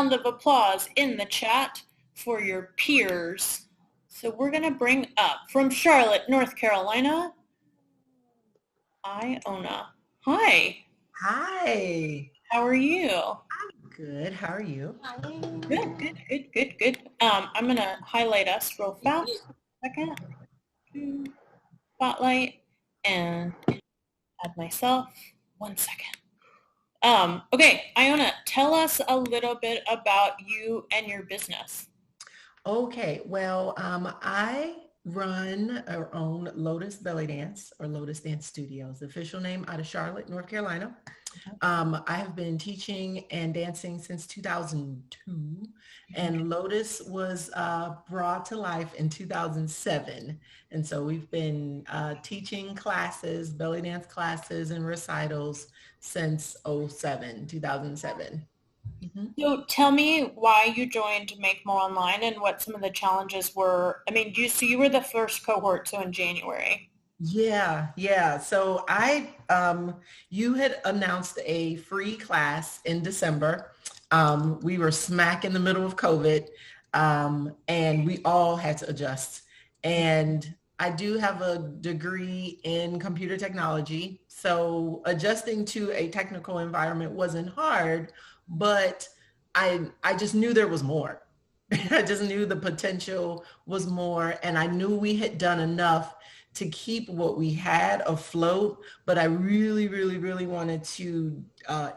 round of applause in the chat for your peers. So we're going to bring up from Charlotte, North Carolina, Iona. Hi. Hi. How are you? I'm good. How are you? Good. I'm going to highlight us real fast. Second. Spotlight and add myself. 1 second. Okay, Iona, tell us a little bit about you and your business. Okay, well, I run or own Lotus Belly Dance or Lotus Dance Studios, the official name out of Charlotte, North Carolina. I have been teaching and dancing since 2002, and Lotus was brought to life in 2007. And so we've been teaching classes, belly dance classes and recitals since 2007. Mm-hmm. So tell me why you joined Make More Online and what some of the challenges were. I mean, you were the first cohort, so in January. Yeah. So you had announced a free class in December. We were smack in the middle of COVID, and we all had to adjust. And I do have a degree in computer technology, so adjusting to a technical environment wasn't hard, but I just knew there was more. I just knew the potential was more, and I knew we had done enough to keep what we had afloat, but I really wanted to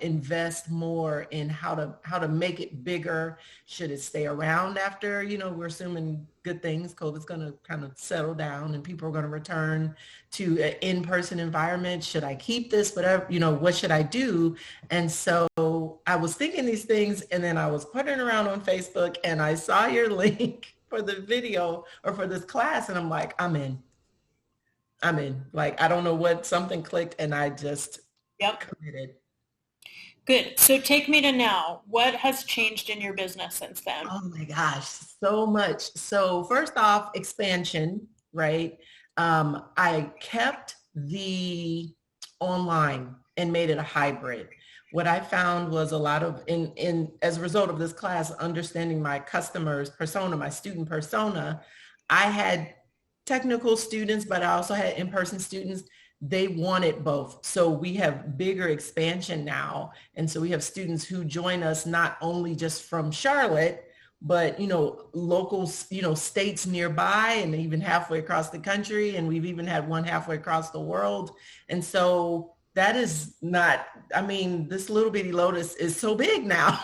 invest more in how to make it bigger. Should it stay around after, we're assuming good things, COVID's going to kind of settle down and people are going to return to an in-person environment. Should I keep this? Whatever, what should I do? And so I was thinking these things, and then I was putting around on Facebook and I saw your link for the video or for this class, and I'm like, I'm in. Like, I don't know what, something clicked and I just committed. Good. So take me to now. What has changed in your business since then? Oh my gosh, so much. So first off, expansion, right? I kept the online and made it a hybrid. What I found was a lot of, as a result of this class, understanding my customers' persona, my student persona, I had technical students, but I also had in-person students. They wanted both. So we have bigger expansion now. And so we have students who join us not only just from Charlotte, but, local, states nearby and even halfway across the country. And we've even had one halfway across the world. And so that is not, this little bitty Lotus is so big now.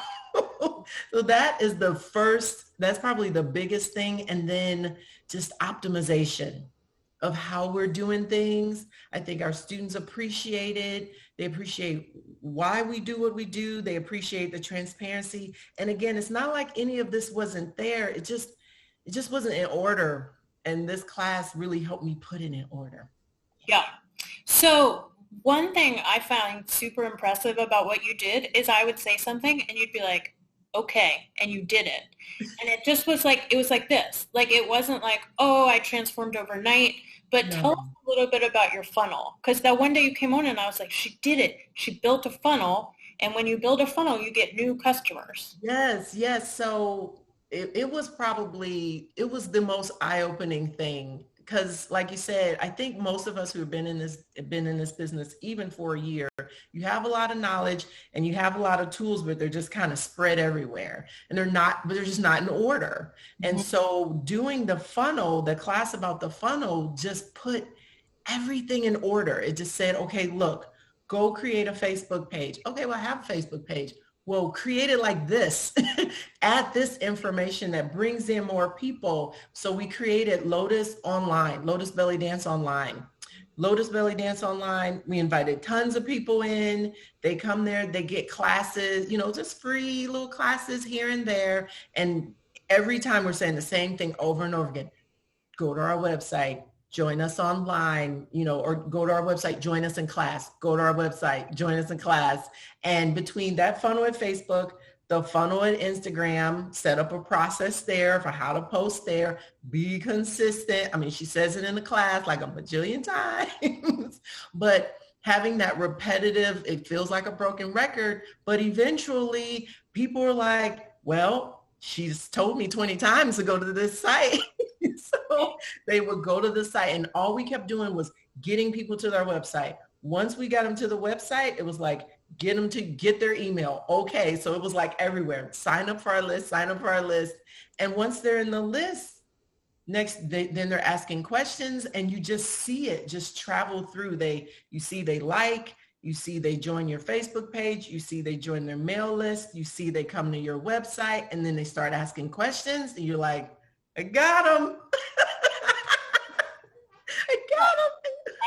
So that is that's probably the biggest thing. And then just optimization of how we're doing things. I think our students appreciate it. They appreciate why we do what we do. They appreciate the transparency. And again, it's not like any of this wasn't there. It just wasn't in order. And this class really helped me put it in order. Yeah. So one thing I found super impressive about what you did is I would say something and you'd be like, okay, and you did it. And it just was like, it was like this. Like, it wasn't like, oh, I transformed overnight. But tell us a little bit about your funnel. Because that one day you came on and I was like, she did it. She built a funnel. And when you build a funnel, you get new customers. Yes. So it was the most eye-opening thing. Because like you said, I think most of us who have been in this business, even for a year, you have a lot of knowledge and you have a lot of tools, but they're just kind of spread everywhere and they're just not in order. Mm-hmm. And so doing the funnel, the class about the funnel just put everything in order. It just said, okay, look, go create a Facebook page. Okay, well, I have a Facebook page. Well, create it like this. Add this information that brings in more people. So we created Lotus Online, Lotus Belly Dance Online. Lotus Belly Dance Online, we invited tons of people in. They come there, they get classes, just free little classes here and there. And every time we're saying the same thing over and over again. Go to our website, join us online, or go to our website, join us in class, go to our website, join us in class. And between that funnel at Facebook, the funnel at Instagram, set up a process there for how to post there, be consistent. She says it in the class like a bajillion times, but having that repetitive, it feels like a broken record, but eventually people are like, well, she's told me 20 times to go to this site. So they would go to the site, and all we kept doing was getting people to their website. Once we got them to the website, it was like, get them to get their email. Okay. So it was like everywhere. Sign up for our list, sign up for our list. And once they're in the list, then they're asking questions, and you just see it just travel through. You see they like, you see they join your Facebook page, you see they join their mail list, you see they come to your website, and then they start asking questions, and you're like, I got them. I got them.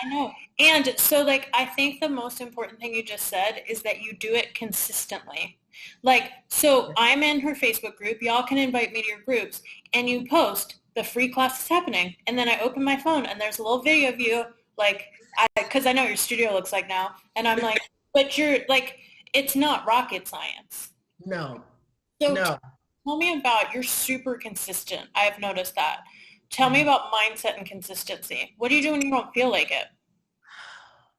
I know. And so like, I think the most important thing you just said is that you do it consistently. Like, so I'm in her Facebook group. Y'all can invite me to your groups, and you post the free class is happening. And then I open my phone and there's a little video of you, like, because I know what your studio looks like now. And I'm like, but you're like, it's not rocket science. No, So no. tell me about, you're super consistent. I've noticed that. Tell me about mindset and consistency. What do you do when you don't feel like it?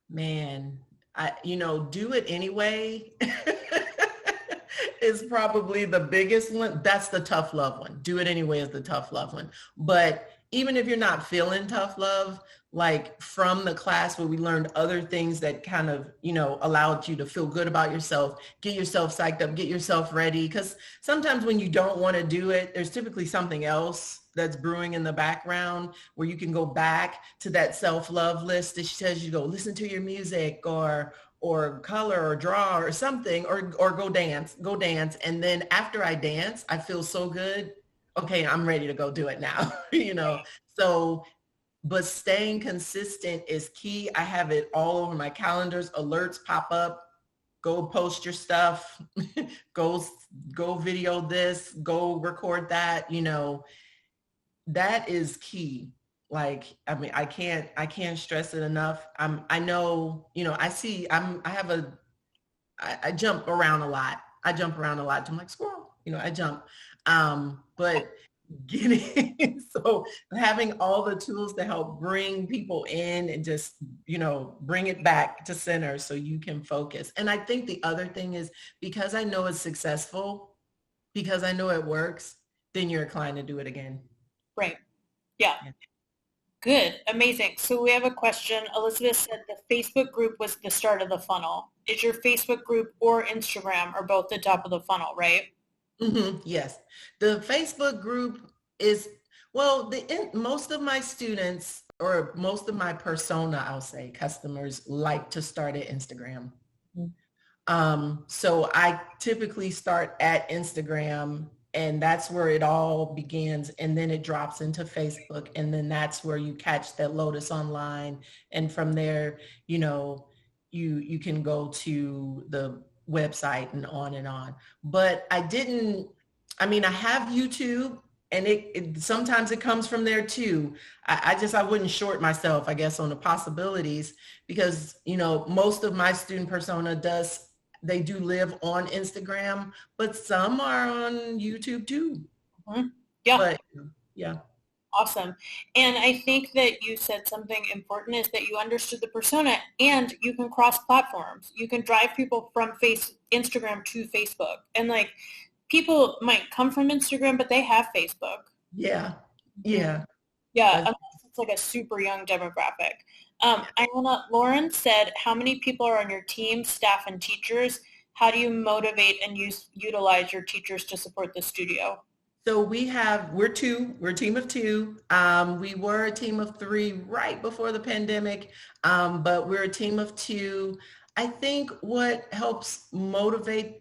Man, do it anyway is probably the biggest one. That's the tough love one. Do it anyway is the tough love one. But even if you're not feeling tough love, like from the class where we learned other things that kind of, allowed you to feel good about yourself, get yourself psyched up, get yourself ready. Because sometimes when you don't want to do it, there's typically something else that's brewing in the background where you can go back to that self-love list that says you go listen to your music or color or draw or something, or go dance. And then after I dance, I feel so good. Okay, I'm ready to go do it now, So, but staying consistent is key. I have it all over my calendars. Alerts pop up. Go post your stuff. go video this. Go record that. That is key. Like, I mean, I can't stress it enough. I know, I jump around a lot. I'm like squirrel, I jump. But so having all the tools to help bring people in and just, bring it back to center so you can focus. And I think the other thing is, because I know it's successful, because I know it works, then you're inclined to do it again. Right. Yeah. Good. Amazing. So we have a question. Elizabeth said the Facebook group was the start of the funnel. Is your Facebook group or Instagram or both the top of the funnel, right? Mm-hmm. Yes. The Facebook group is, well, most of my students or most of my persona, I'll say, customers like to start at Instagram. So I typically start at Instagram, and that's where it all begins. And then it drops into Facebook. And then that's where you catch that Lotus online. And from there, you can go to the website and on and on. But I have YouTube, and it sometimes it comes from there too. I wouldn't short myself, I guess, on the possibilities, because, most of my student persona they do live on Instagram, but some are on YouTube too. Mm-hmm. Yeah. But yeah. Awesome. And I think that you said something important, is that you understood the persona, and you can cross platforms. You can drive people from Instagram to Facebook. And like, people might come from Instagram, but they have Facebook. Yeah. Yeah. Yeah. Unless it's like a super young demographic. Iona, Lauren said, how many people are on your team, staff, and teachers? How do you motivate and utilize your teachers to support the studio? So we're a team of two. We were a team of three right before the pandemic, but we're a team of two. I think what has helped motivate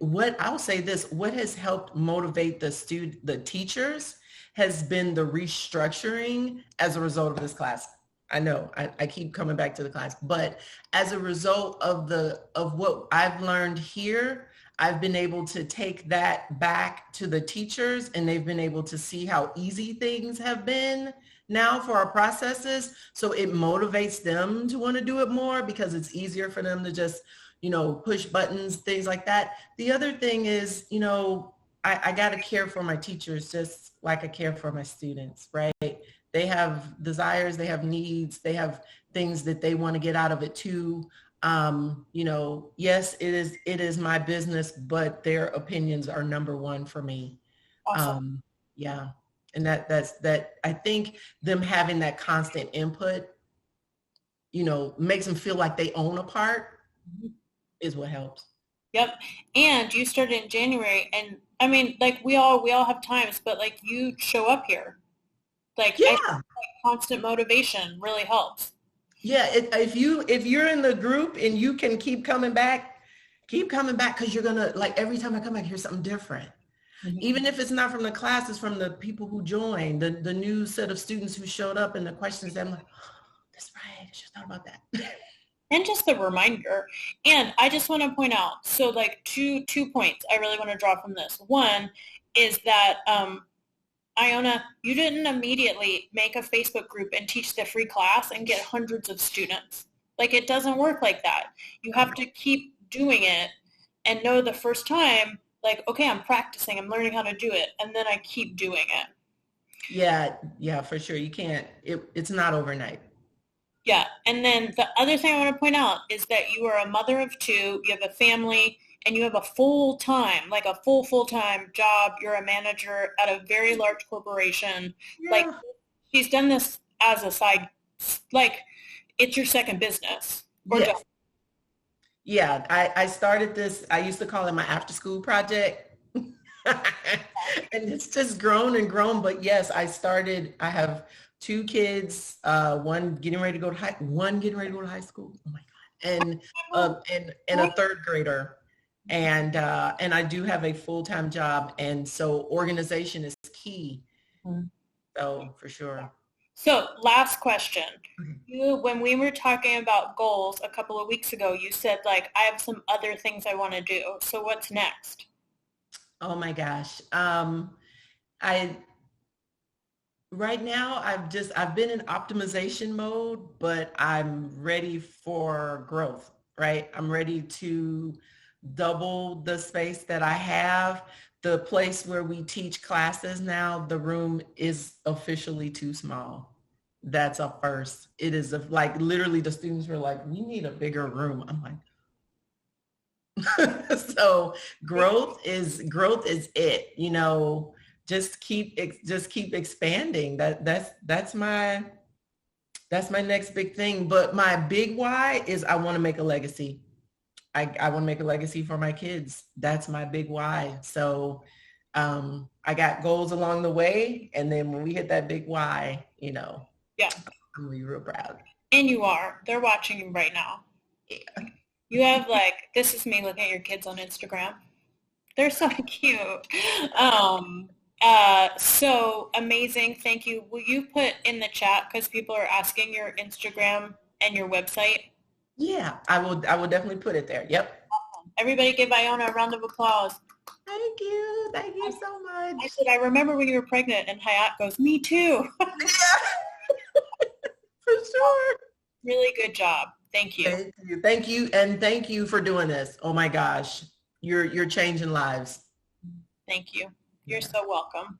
the teachers has been the restructuring as a result of this class. I know I keep coming back to the class, but as a result of what I've learned here, I've been able to take that back to the teachers, and they've been able to see how easy things have been now for our processes. So it motivates them to want to do it more, because it's easier for them to just, push buttons, things like that. The other thing is, I got to care for my teachers just like I care for my students, right? They have desires, they have needs, they have things that they want to get out of it too. Yes, it is my business, but their opinions are number one for me. Awesome. Yeah. And that I think them having that constant input, makes them feel like they own a part Mhm. is what helps. Yep. And you started in January, and I mean, like we all have times, but like you show up here. Like I Yeah. constant motivation really helps. Yeah. If you're in the group and you can keep coming back because you're gonna like every time I come back, here's something different. Mhm. Even if it's not from the class, it's from the people who joined, the new set of students who showed up and the questions that I'm like, oh, that's right. I should have thought about that. And just the reminder. And I just want to point out, so like two points I really want to draw from this. One is that Iona, you didn't immediately make a Facebook group and teach the free class and get hundreds of students. Like it doesn't work like that. You have to keep doing it and know the first time, like, okay, I'm practicing, I'm learning how to do it, and then I keep doing it. Yeah, for sure. You can't, it's not overnight. Yeah. And then the other thing I want to point out is that you are a mother of two, you have a family, and you have a full-time, like a full-time job. You're a manager at a very large corporation. Like Yeah. she's done this as a side, like it's your second business or Yes. job. Yeah. I started this, I used to call it my after school project. And it's just grown and grown. But yes, I have two kids, one getting ready to go to high school. Oh my God. And a third grader. And I do have a full-time job. And so organization is key. Mhm. So for sure. So last question. Okay. When we were talking about goals a couple of weeks ago, you said like, I have some other things I want to do. So what's next? Oh my gosh. I Right now I've been in optimization mode, but I'm ready for growth, right? I'm ready to double the space that I have. The place where we teach classes now, the room is officially too small. That's a first. It is like literally the students were like, we need a bigger room. I'm like, so growth is it, just keep expanding. That's my next big thing. But my big why is I want to make a legacy. I want to make a legacy for my kids. That's my big why. So I got goals along the way, and then when we hit that big why, Yeah. I'm gonna be real proud. And you are. They're watching you right now. Yeah. You have like, this is me looking at your kids on Instagram. They're so cute. So amazing. Thank you. Will you put in the chat, because people are asking, your Instagram and your website? Yeah, I will definitely put it there. Yep. Everybody give Iona a round of applause. Thank you. Thank you I, so I much. said, I remember when you were pregnant, and Hayat goes, me too. Yeah, for sure. Really good job. Thank you. Thank you. Thank you. And thank you for doing this. Oh my gosh. You're changing lives. Thank you. You're Yeah. so welcome.